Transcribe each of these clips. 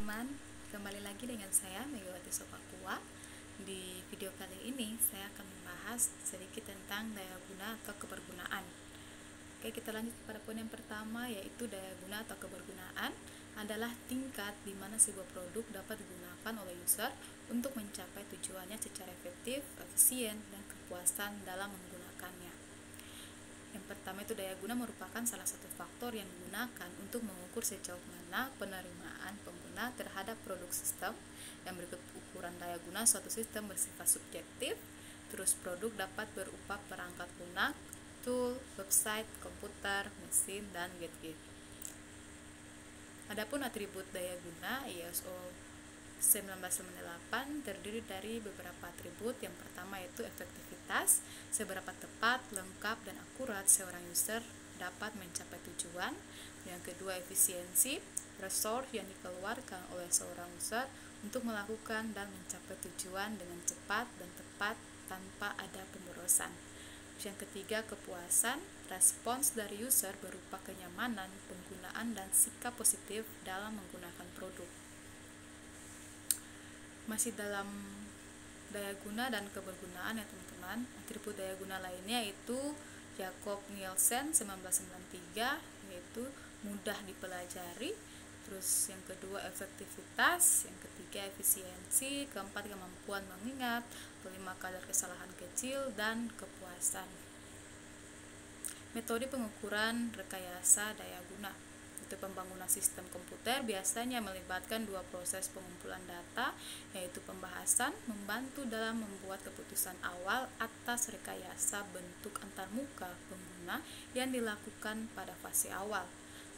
teman-teman, kembali lagi dengan saya Megawati Sopakua. Di video kali ini saya akan membahas sedikit tentang daya guna atau kebergunaan. Oke, kita lanjut pada poin yang pertama, yaitu daya guna atau kebergunaan adalah tingkat di mana sebuah produk dapat digunakan oleh user untuk mencapai tujuannya secara efektif, efisien, dan kepuasan dalam menggunakannya. Yang pertama itu daya guna merupakan salah satu faktor yang digunakan untuk mengukur sejauh mana penerimaan pengguna terhadap produk sistem. Yang berikut ukuran daya guna suatu sistem bersifat subjektif. Terus produk dapat berupa perangkat lunak, tool, website, komputer, mesin, dan gadget. Adapun atribut daya guna ISO 1998 terdiri dari beberapa atribut. Yang pertama yaitu efektivitas, seberapa tepat, lengkap, dan akurat seorang user dapat mencapai tujuan. Yang kedua efisiensi, resource yang dikeluarkan oleh seorang user untuk melakukan dan mencapai tujuan dengan cepat dan tepat tanpa ada pemborosan. Yang ketiga kepuasan, respons dari user berupa kenyamanan, penggunaan, dan sikap positif dalam menggunakan produk. Masih dalam daya guna dan kebergunaan ya teman-teman, atribut daya guna lainnya yaitu Jacob Nielsen 1993, yaitu mudah dipelajari. Terus yang kedua efektivitas, yang ketiga efisiensi, keempat kemampuan mengingat, kelima kadar kesalahan kecil, dan kepuasan. Metode pengukuran rekayasa daya guna. Pembangunan sistem komputer biasanya melibatkan dua proses pengumpulan data, yaitu pembahasan, membantu dalam membuat keputusan awal atas rekayasa bentuk antarmuka pengguna yang dilakukan pada fase awal.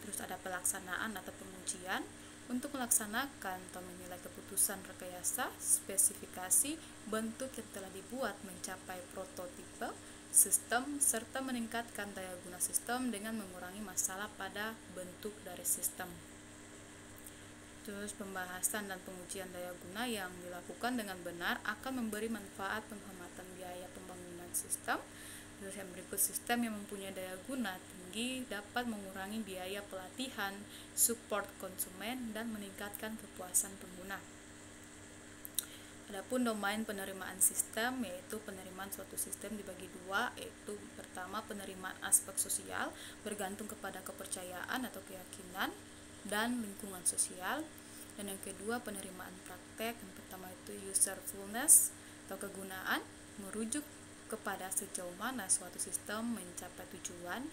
Terus ada pelaksanaan atau pengujian untuk melaksanakan atau menilai keputusan rekayasa, spesifikasi, bentuk yang telah dibuat mencapai prototipe sistem, serta meningkatkan daya guna sistem dengan mengurangi masalah pada bentuk dari sistem. Terus pembahasan dan pengujian daya guna yang dilakukan dengan benar akan memberi manfaat penghematan biaya pembangunan sistem. Terus yang berikut, sistem yang mempunyai daya guna tinggi dapat mengurangi biaya pelatihan, support konsumen, dan meningkatkan kepuasan pengguna. Adapun domain penerimaan sistem, yaitu penerimaan suatu sistem dibagi dua, yaitu pertama penerimaan aspek sosial bergantung kepada kepercayaan atau keyakinan dan lingkungan sosial, dan yang kedua penerimaan praktek. Yang pertama itu usefulness atau kegunaan, merujuk kepada sejauh mana suatu sistem mencapai tujuan.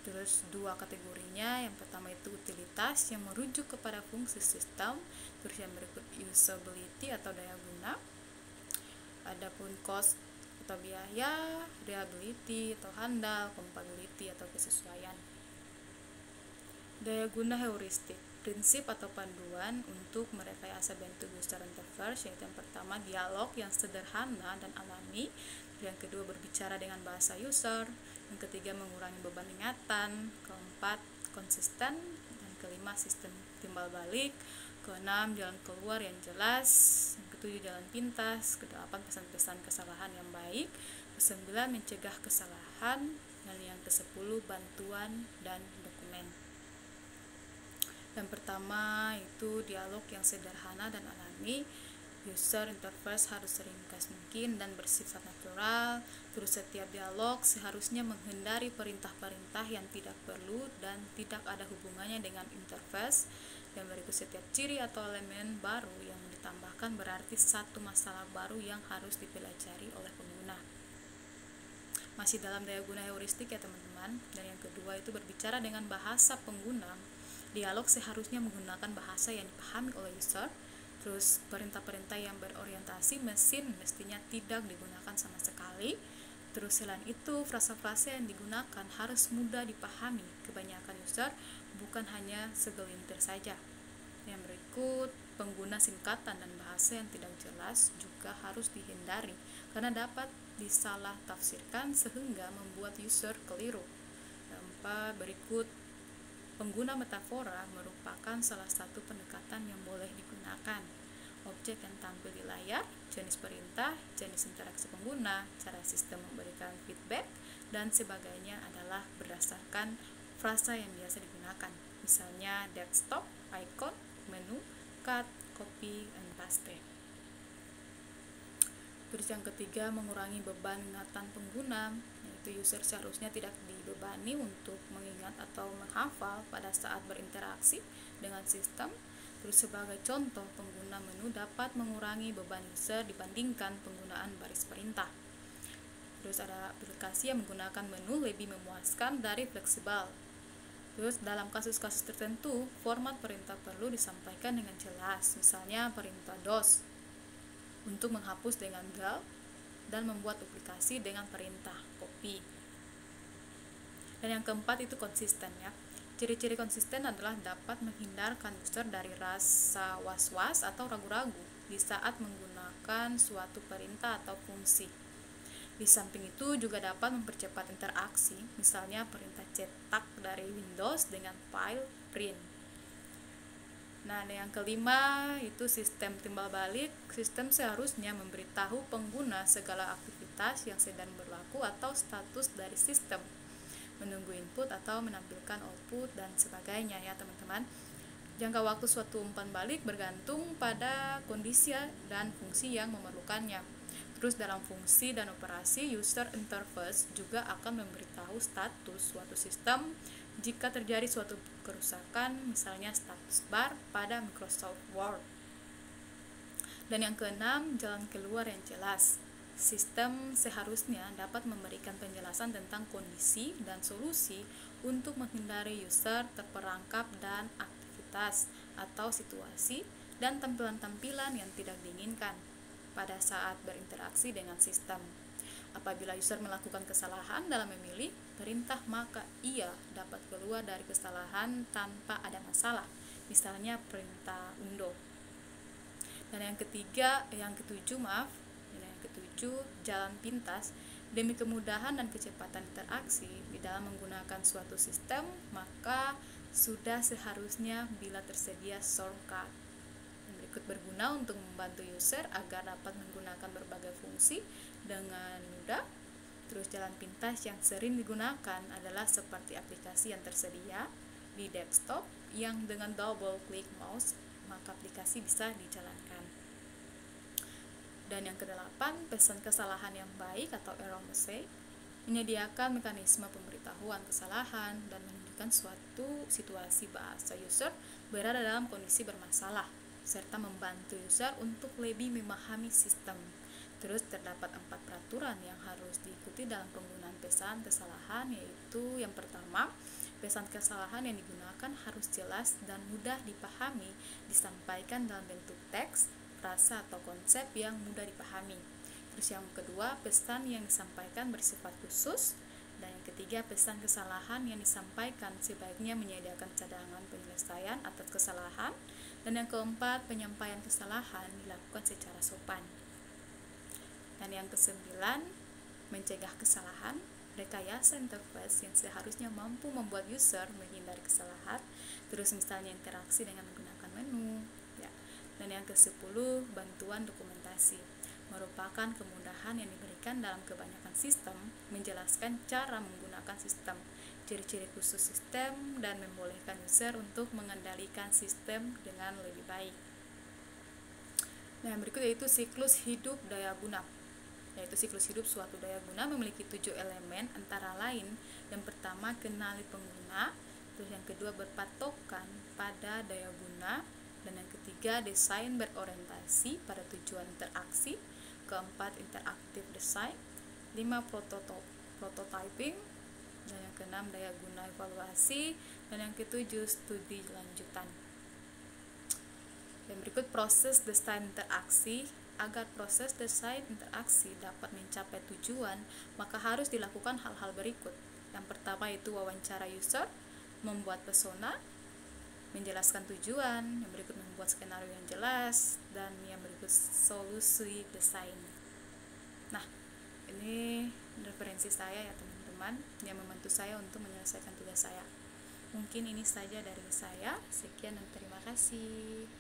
Terus dua kategorinya, yang pertama itu utilitas yang merujuk kepada fungsi sistem. Terus yang berikut usability atau daya guna. Adapun cost atau biaya, reliability atau handal, compatibility atau kesesuaian. Daya guna heuristik, prinsip atau panduan untuk merekayasa bentuk user interface, yaitu yang pertama dialog yang sederhana dan alami, yang kedua berbicara dengan bahasa user, yang ketiga mengurangi beban ingatan, keempat konsisten, dan kelima sistem timbal balik, keenam jalan keluar yang jelas, yang ketujuh jalan pintas, kedelapan pesan-pesan kesalahan yang baik, kesembilan mencegah kesalahan, dan yang kesepuluh bantuan dan dokumen. Yang pertama itu dialog yang sederhana dan alami. User interface harus seringkas mungkin dan bersifat natural. Terus setiap dialog seharusnya menghindari perintah-perintah yang tidak perlu dan tidak ada hubungannya dengan interface. Yang berikut, setiap ciri atau elemen baru yang ditambahkan berarti satu masalah baru yang harus dipelajari oleh pengguna. Masih dalam daya guna heuristik ya teman-teman. Dan yang kedua itu berbicara dengan bahasa pengguna. Dialog seharusnya menggunakan bahasa yang dipahami oleh user. Terus perintah-perintah yang berorientasi mesin mestinya tidak digunakan sama sekali. Terus selain itu frasa-frasa yang digunakan harus mudah dipahami kebanyakan user, bukan hanya segelintir saja. Yang berikut, pengguna singkatan dan bahasa yang tidak jelas juga harus dihindari karena dapat disalah tafsirkan sehingga membuat user keliru. Berikut, pengguna metafora merupakan salah satu pendekatan yang boleh digunakan. Objek yang tampil di layar, jenis perintah, jenis interaksi pengguna, cara sistem memberikan feedback, dan sebagainya adalah berdasarkan frasa yang biasa digunakan. Misalnya desktop, icon, menu, card, copy and paste. Terus yang ketiga, mengurangi beban ingatan pengguna, yaitu user seharusnya tidak dibebani untuk mengingat atau menghafal pada saat berinteraksi dengan sistem. Terus sebagai contoh, pengguna menu dapat mengurangi beban user dibandingkan penggunaan baris perintah. Terus ada aplikasi yang menggunakan menu lebih memuaskan dari fleksibel. Terus dalam kasus-kasus tertentu, format perintah perlu disampaikan dengan jelas, misalnya perintah DOS untuk menghapus dengan del dan membuat duplikasi dengan perintah copy. Dan yang keempat itu konsisten ya. Ciri-ciri konsisten adalah dapat menghindarkan user dari rasa was-was atau ragu-ragu di saat menggunakan suatu perintah atau fungsi. Di samping itu juga dapat mempercepat interaksi, misalnya perintah cetak dari Windows dengan file print. Nah, yang kelima itu sistem timbal balik. Sistem seharusnya memberitahu pengguna segala aktivitas yang sedang berlaku atau status dari sistem, menunggu input atau menampilkan output dan sebagainya ya teman-teman. Jangka waktu suatu umpan balik bergantung pada kondisi dan fungsi yang memerlukannya. Terus dalam fungsi dan operasi, user interface juga akan memberitahu status suatu sistem jika terjadi suatu kerusakan, misalnya status bar pada Microsoft Word. Dan yang keenam, jalan keluar yang jelas. Sistem seharusnya dapat memberikan penjelasan tentang kondisi dan solusi untuk menghindari user terperangkap dan aktivitas atau situasi dan tampilan-tampilan yang tidak diinginkan pada saat berinteraksi dengan sistem. Apabila user melakukan kesalahan dalam memilih perintah, maka ia dapat keluar dari kesalahan tanpa ada masalah, misalnya perintah undo. Dan yang ketujuh, jalan pintas. Demi kemudahan dan kecepatan interaksi di dalam menggunakan suatu sistem, maka sudah seharusnya bila tersedia shortcut berikut berguna untuk membantu user agar dapat menggunakan berbagai fungsi dengan mudah. Terus jalan pintas yang sering digunakan adalah seperti aplikasi yang tersedia di desktop yang dengan double klik mouse maka aplikasi bisa dijalankan. Dan yang kedelapan, pesan kesalahan yang baik atau error message, menyediakan mekanisme pemberitahuan kesalahan dan menunjukkan suatu situasi bahasa user berada dalam kondisi bermasalah serta membantu user untuk lebih memahami sistem. Terus terdapat 4 peraturan yang harus diikuti dalam penggunaan pesan kesalahan, yaitu yang pertama, pesan kesalahan yang digunakan harus jelas dan mudah dipahami, disampaikan dalam bentuk teks, frasa atau konsep yang mudah dipahami. Terus yang kedua, pesan yang disampaikan bersifat khusus. Dan yang ketiga, pesan kesalahan yang disampaikan sebaiknya menyediakan cadangan penyelesaian atas kesalahan. Dan yang keempat, penyampaian kesalahan dilakukan secara sopan. Dan yang kesembilan, mencegah kesalahan, rekayasa interface yang seharusnya mampu membuat user menghindari kesalahan. Terus misalnya interaksi dengan menggunakan menu. Ya. Dan yang ke-10, bantuan dokumentasi, merupakan kemudahan yang diberikan dalam kebanyakan sistem, menjelaskan cara menggunakan sistem, ciri-ciri khusus sistem, dan membolehkan user untuk mengendalikan sistem dengan lebih baik. Nah, yang berikut yaitu siklus hidup daya guna. Yaitu siklus hidup suatu daya guna memiliki 7 elemen, antara lain yang pertama, kenali pengguna. Terus yang kedua, berpatokan pada daya guna. Dan yang ketiga, desain berorientasi pada tujuan interaksi. Keempat, interaktif design. 5, prototyping. Dan yang keenam, daya guna evaluasi. Dan yang ketujuh, studi lanjutan. Dan berikut proses desain interaksi. Agar proses desain interaksi dapat mencapai tujuan, maka harus dilakukan hal-hal berikut. Yang pertama itu wawancara user, membuat persona, menjelaskan tujuan, yang berikut membuat skenario yang jelas, dan yang berikut solusi desain. Nah, ini referensi saya ya teman-teman, yang membantu saya untuk menyelesaikan tugas saya. Mungkin ini saja dari saya. Sekian dan terima kasih.